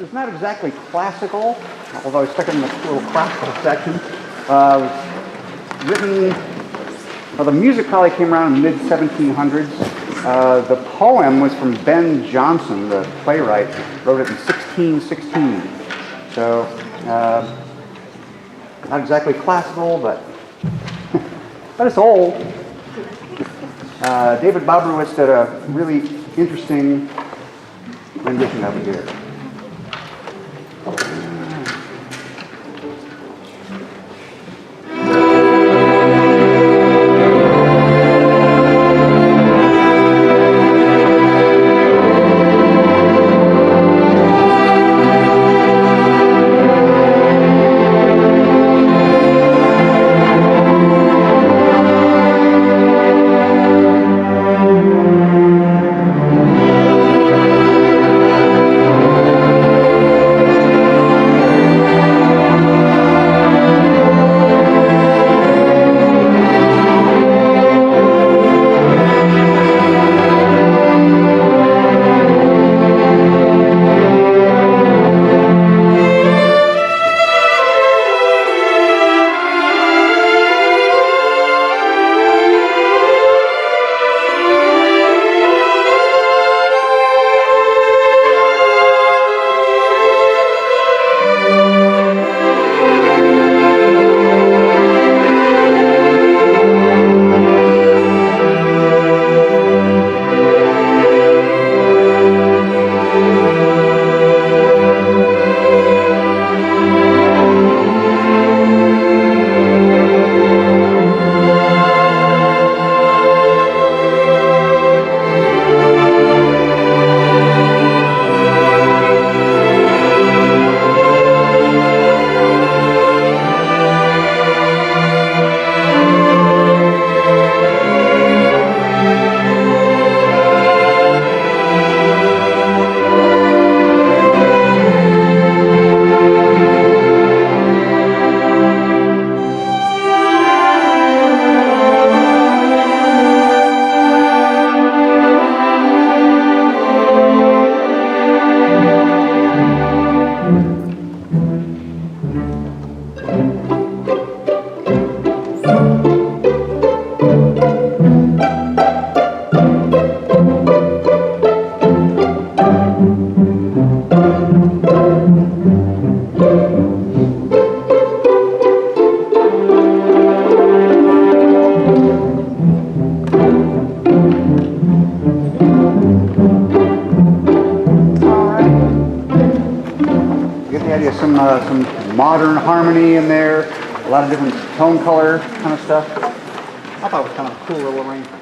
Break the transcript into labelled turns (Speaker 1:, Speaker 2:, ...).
Speaker 1: It's not exactly classical, although I stuck it in this little classical section. Written, well, the music probably came around in the mid-1700s. The poem was from Ben Jonson, the playwright, wrote it in 1616. So, not exactly classical, but it's old. David Bobrowitz did a really interesting rendition of it here. Some modern harmony in there, a lot of different tone color kind of stuff. I thought it was kind of a cool little arrangement.